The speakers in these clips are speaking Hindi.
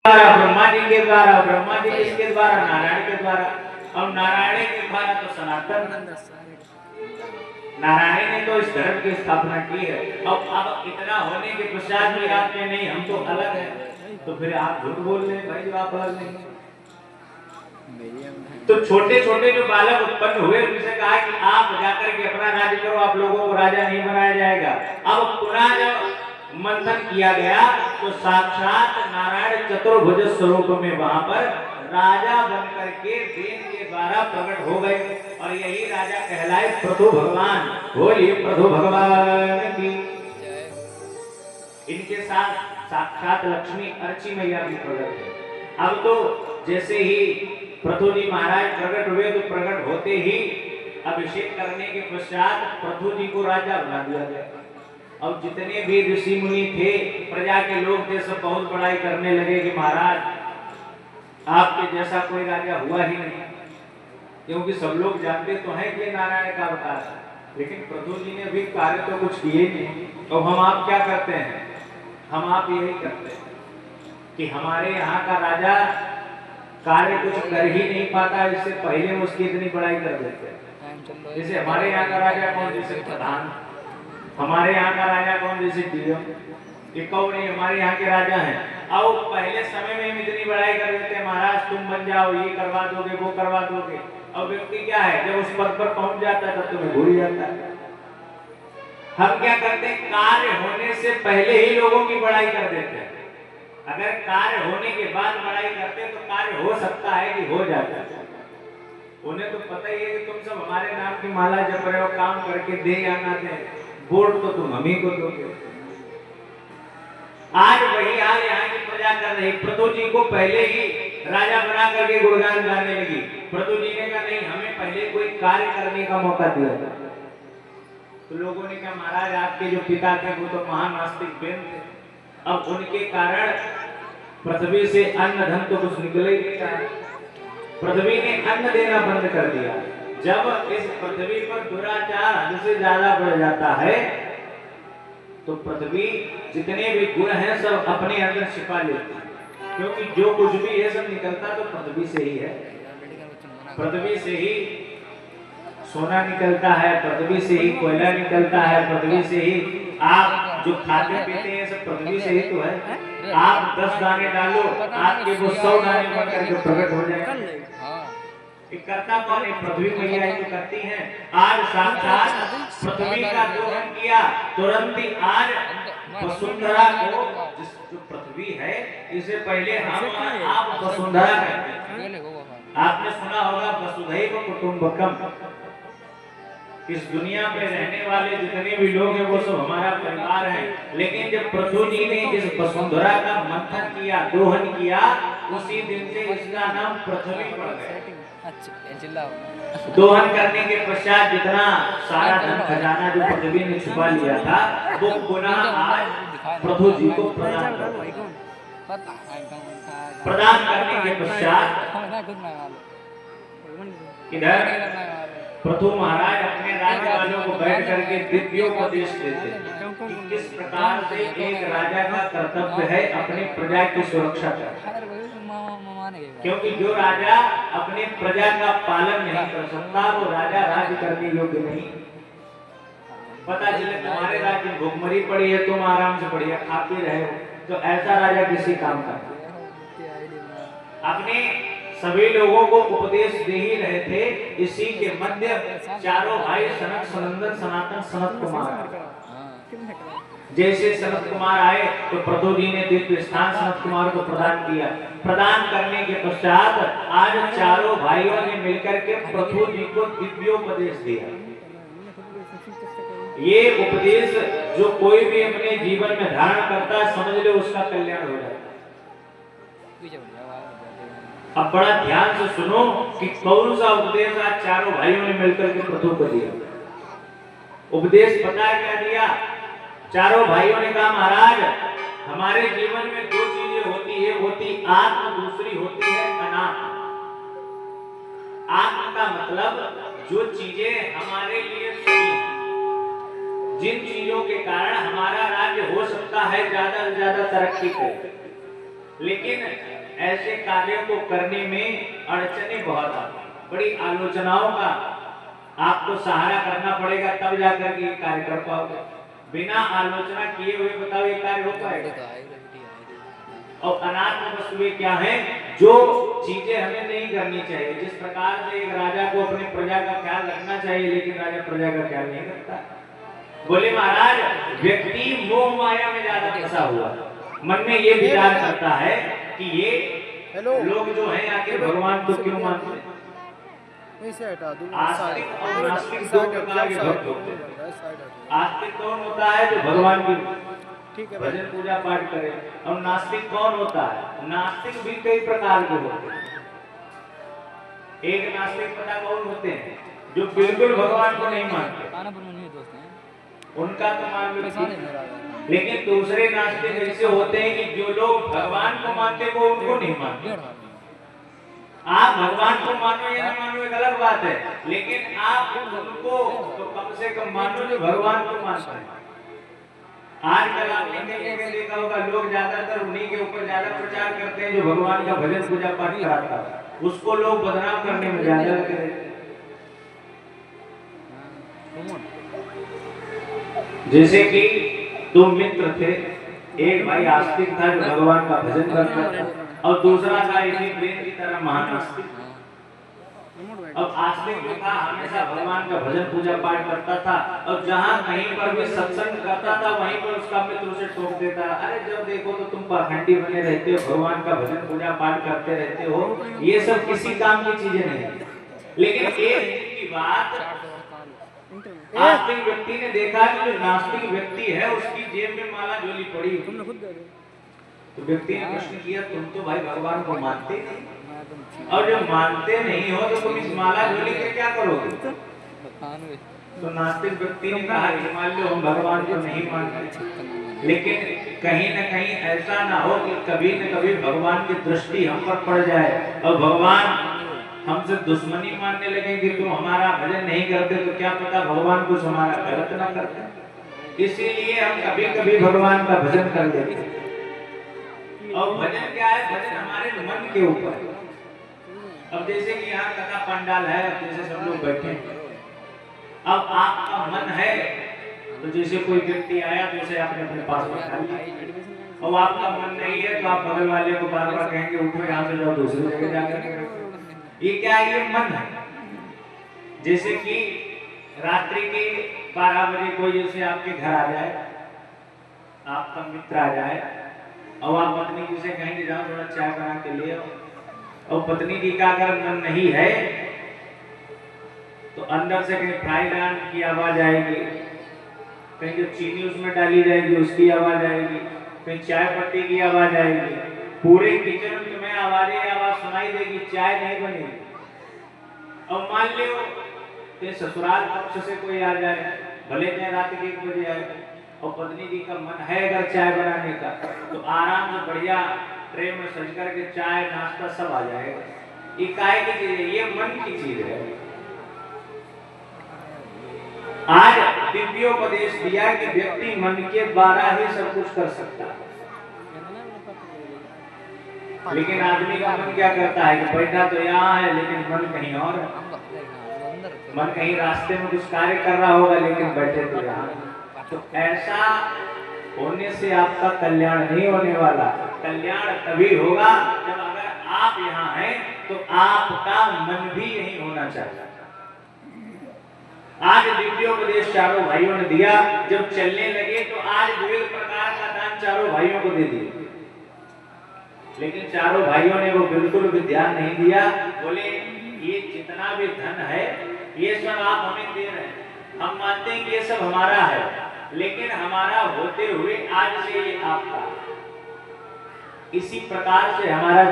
ब्रह्मा जी के द्वारा, ब्रह्मा जी किसके द्वारा? नारायण के द्वारा। और नारायण के द्वारा तो सनातन, नारायण ने तो इस धर्म की स्थापना की है। अब इतना होने के पश्चात भी आप में नहीं, हम तो अलग है, तो फिर आप झूठ बोल रहे हैं भाई, जो आप अलग नहीं। तो छोटे छोटे जो बालक उत्पन्न हुए उनसे कहा कि आप जाकर के अपना राज्य करो, आप लोगों को राजा नहीं बनाया जाएगा। अब पुनः जब मंथन किया गया तो साक्षात नारायण चतुर्भुज स्वरूप में वहां पर राजा बनकर के वेद के द्वारा प्रकट हो गए। और यही राजा कहलाए प्रभु भगवान। बोलिए प्रभु भगवान की। इनके साथ साक्षात लक्ष्मी अर्ची मैया भी प्रकट है। अब तो जैसे ही पृथु जी महाराज प्रकट हुए तो प्रकट होते ही अभिषेक करने के पश्चात पृथु जी को राजा बना दिया गया। और जितने भी ऋषि मुनि थे, प्रजा के लोग थे, सब बहुत बड़ाई करने लगे कि महाराज आपके जैसा कोई राजा हुआ ही नहीं। क्योंकि सब लोग जानते तो हैं कि नारायण का अवतार है, लेकिन पृथु जी ने भी कार्य तो कुछ किए नहीं। तो हम आप क्या करते हैं? हम आप यही करते हैं कि हमारे यहाँ का राजा कार्य कुछ कर ही नहीं पाता, इससे पहले उसकी इतनी बड़ाई कर देते हैं। जैसे हमारे यहाँ का राजा कौन? जैसे प्रधान। हमारे यहाँ का राजा कौन? जैसे डीएम। ये कौन नहीं, हमारे यहाँ के राजा हैं। और पहले समय में हम इतनी बड़ाई कर देते हैं, महाराज तुम बन जाओ, ये करवा दोगे, वो करवा दोगे। और व्यक्ति क्या है, जब उस पद पर पहुंच जाता है तब तुम्हें भूल जाता है। हम क्या करते हैं? कार्य होने से पहले ही लोगों की बड़ाई कर देते हैं। अगर कार्य होने के बाद बड़ाई करते तो कार्य हो सकता है कि हो जाता है। उन्हें तो पता ही है कि तुम सब हमारे नाम की माला जप रहे हो, काम करके दे या ना दे, वोट तो तुम हम ही को दोगे। आज वही हाल यहाँ की प्रजा कर रही। पृथु जी को पहले ही राजा बना करके गुणगान गाने लगी। पृथु जी ने कहा नहीं, हमें पहले कोई कार्य करने का मौका दिया। तो लोगों ने कहा महाराज आपके जो पिता थे वो तो महान नास्तिक बेन थे, अब उनके कारण पृथ्वी से अन्न धन तो कुछ निकल ही नहीं रहा। पृथ्वी ने अन्न देना बंद कर दिया। जब इस पृथ्वी पर दुराचार हद से ज्यादा बढ़ जाता है तो पृथ्वी जितने भी गुण हैं सब अपने अंदर छिपा लेती है। क्योंकि जो कुछ भी है सब निकलता तो पृथ्वी से ही है। पृथ्वी से ही सोना निकलता है, पृथ्वी से ही कोयला निकलता है, पृथ्वी से ही आप जो खाते पीते हैं सब पृथ्वी से ही तो है। आप 10 दाने डालो, आपके वो 100 दाने बन करके प्रकट हो जाएंगे। करता कौन है? पृथ्वी मैया जो करती हैं। आज साक्षात पृथ्वी का दोहन किया, तुरंत ही आज वसुंधरा को, जो पृथ्वी है, इससे पहले हम आप वसुंधरा कहते हैं। आपने सुना होगा वसुधैव कुटुंबकम। इस दुनिया में रहने वाले जितने भी लोग हैं वो सब हमारा परिवार है। लेकिन जब पृथु जी ने इस वसुंधरा का मंथन किया, दोहन किया, उसी दिन से इसका नाम पृथ्वी पड़ गया। दोहन करने के पश्चात जितना सारा धन खजाना जो पृथ्वी ने छुपा लिया था वो पुनः आज पृथु जी को प्रदान करने के पश्चात इधर पृथु महाराज अपने राज्य वालों को बैठ करके दिव्योपदेश देते कि किस प्रकार से एक राजा का कर्तव्य है अपनी प्रजा की सुरक्षा करना। क्योंकि जो राजा अपने प्रजा का पालन नहीं कर सकता वो राजा राज्य करने योग्य नहीं। पता चले तुम्हारे राज्य में भूखमरी पड़ी है, तुम आराम से बढ़िया खा पी रहे हो, तो ऐसा राजा किसी काम का। अपने सभी लोगों को उपदेश दे ही रहे थे। इसी के मध्य चारों भाई सनत, सनंदन, सनातन, सनत कुमार। जैसे सनत कुमार आए तो पृथु जी ने दिव्य स्थान सनत कुमार को प्रदान किया। प्रदान करने के पश्चात आज चारों भाइयों ने मिलकर के पृथु जी को दिव्योपदेश दिया। ये उपदेश जो कोई भी अपने जीवन में धारण करता है, समझ लो उसका कल्याण हो जाता है। अब बड़ा ध्यान से सुनो कि कौन सा उपदेश आज चारों भाइयों ने मिलकर के पृथु को दिया। उपदेश पता है क्या दिया? चारों भाइयों ने कहा महाराज हमारे जीवन में 2 चीजें होती है, होती आत्म, दूसरी होती है अनात्म। आत्म का मतलब जो चीजें हमारे लिए सही, जिन चीजों के कारण हमारा राज्य हो सकता है ज्यादा से ज्यादा तरक्की करे, लेकिन ऐसे कार्यों को करने में अड़चनें बहुत आती हैं, बड़ी आलोचनाओं का आपको सहारा करना पड़ेगा, तब जाकर के ये कार्य कर पाओगे। बिना आलोचना किए हुए बताओ ये कार्य हो पाएगा? और अनात्म वस्तुएं क्या है, जो चीजें हमें नहीं करनी चाहिए। जिस प्रकार से एक राजा को अपनी प्रजा का ख्याल रखना चाहिए, लेकिन राजा प्रजा का ख्याल नहीं रखता। बोले महाराज, व्यक्ति मोह माया में ज्यादा फंसा हुआ, मन में ये विचार करता है कि ये लोग जो हैं आखिर भगवान को क्यों मानते हैं। आस्तिक और नास्तिक दो प्रकार के भक्त होते हैं। आस्तिक कौन होता है? जो भगवान की भजन पूजा पाठ करे। और नास्तिक कौन होता है? नास्तिक भी कई प्रकार के होते हैं। एक नास्तिक पता कौन होते हैं? जो बिल्कुल भगवान को नहीं मानते, उनका तो मान लो, लेकिन दूसरे नास्तिक ऐसे होते हैं कि जो लोग भगवान को मानते वो उनको नहीं मानते। आप भगवान को मानो या न मानो एक अलग बात है, लेकिन आप उनको तो कम से कम मानो जो भगवान को मानते हैं। आजकल आपने कई जगह देखा होगा, लोग ज्यादातर उन्हीं के ऊपर ज्यादा प्रचार करते हैं जो भगवान का भजन पूजा पाठ कराता है, उसको लोग बदनाम करने में ज्यादा लगे रहते हैं। जैसे कि दो मित्र थे, एक भाई आस्तिक था जो भगवान का भजन करता था, और दूसरा था इसी प्रेम की तरह महान आस्तिक। अब आस्तिक जो था हमेशा भगवान का भजन पूजा पाठ करता था, और जहाँ कहीं पर भी सत्संग करता था वहीं पर उसका मित्र उसे टोक देता, अरे जब देखो तो तुम पाखंडी बने रहते हो, भगवान का भजन पूजा पाठ करते रहते हो, ये सब किसी काम की चीजें नहीं है। लेकिन एक की बात आस्तिक व्यक्ति ने देखा कि जो नास्तिक व्यक्ति है उसकी जेब में माला झोली पड़ी, तो व्यक्ति ने प्रश्न किया, तुम तो भाई भगवान को मानते नहीं, और जब मानते नहीं हो तो तुम इस माला झोली के क्या करोगे? तो नास्तिक व्यक्ति ने कहा कि मान लो हम भगवान को नहीं मानते, लेकिन कहीं न कहीं ऐसा ना हो कि कभी न कभी भगवान की दृष्टि हम पर पड़ जाए और भगवान हमसे दुश्मनी मानने लगे कि तुम हमारा भजन नहीं करते, तो क्या पता भगवान कुछ हमारा गलत ना करते। इसीलिए हम कभी कभी भगवान का भजन कर देते हैं। और भजन क्या है? भजन हमारे मन के ऊपर। अब जैसे कि यहाँ कथा पंडाल है, जैसे सब लोग बैठे हैं, अब आपका मन है तो जैसे कोई व्यक्ति आया तो उसे आपने अपने पास बैठा लिया, और आपका मन नहीं है तो आप बगल वाले को बार बार कहेंगे उठो यहाँ से जाओ दूसरी जगह जाकर। ये क्या है? ये मन है। जैसे कि रात्रि के 12 बजे कोई जैसे आपके घर आ जाए, आपका मित्र आ जाए, और आप पत्नी जी से कहेंगे जाओ थोड़ा चाय बना के ले आओ, और पत्नी जी का अगर मन नहीं है तो अंदर से कहीं फ्राई पैन की आवाज आएगी, कहीं जो चीनी उसमें डाली जाएगी उसकी आवाज आएगी, कहीं चाय पत्ती की आवाज आएगी, पूरे किचन में तुम्हें आवाज सुनाई देगी, चाय नहीं बनेगी। और मान लो कि ससुराल पक्ष से कोई आ जाए, भले चाहे रात के 1 बजे आए, और पत्नी जी का मन है अगर चाय बनाने का, तो आराम से बढ़िया ट्रे में सज करके चाय नाश्ता सब आ जाएगा। ये काय की चीज है? ये मन की चीज है। आज दिव्योपदेश दिया कि व्यक्ति मन के द्वारा ही सब कुछ कर सकता है, लेकिन आदमी का मन क्या करता है कि बैठा तो यहाँ है लेकिन मन कहीं और है, मन कहीं रास्ते में कुछ कार्य कर रहा होगा लेकिन बैठे तो यहाँ। तो ऐसा होने से आपका कल्याण नहीं होने वाला। कल्याण तभी होगा जब अगर आप यहाँ हैं तो आपका मन भी यही होना चाहिए। आज दिव्योपदेश चारों भाइयों ने दिया, जब चलने लगे तो आज विविध प्रकार का दान चारों भाइयों को दे दिया, लेकिन चारों भाइयों ने वो बिल्कुल भी ध्यान नहीं दिया। बोले ये जितना भी धन है ये सब आप हमें दे रहे हैं, हम मानते हैं कि ये सब हमारा है, लेकिन हमारा होते हुए आज से ये आपका। इसी प्रकार से हमारा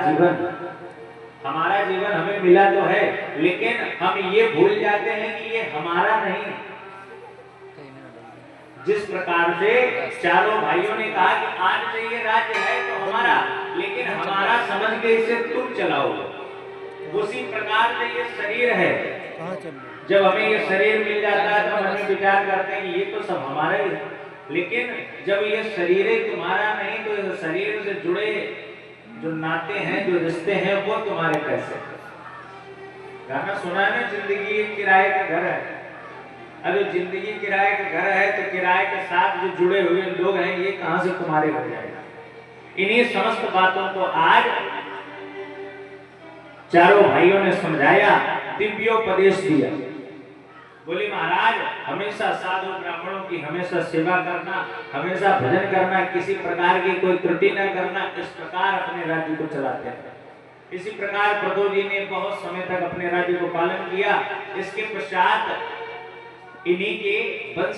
जीवन हमें मिला तो है, लेकिन हम ये भूल जाते हैं कि ये हमारा नहीं। जिस प्रकार से चारों भाइयों ने कहा कि आज से ये राज्य है तो हमारा, लेकिन हमारा समझ के इसे तुम चलाओगे, उसी प्रकार से ये शरीर है। जब हमें ये शरीर मिल जाता है तो हम विचार करते हैं ये तो सब हमारा ही है, लेकिन जब ये शरीर तुम्हारा नहीं तो इस शरीर से जुड़े जो नाते हैं, जो रिश्ते हैं, वो तुम्हारे पैसे हैं। गाना सुना है ना, जिंदगी एक किराए का घर है। अरे जिंदगी किराए का घर है तो किराए के साथ जो जुड़े हुए लोग हैं, ये कहां से तुम्हारे हो जाएगा। इन्हीं समस्त बातों को आज चारों भाइयों ने समझाया, दिव्योपदेश दिया। बोले महाराज, हमेशा साधु ब्राह्मणों की हमेशा सेवा करना, हमेशा भजन करना, किसी प्रकार की कोई त्रुटि न करना, इस प्रकार अपने राज्य को चलाते हैं। इसी प्रकार प्रदो जी ने बहुत समय तक अपने राज्य को पालन किया। इसके पश्चात इन्हीं के वंश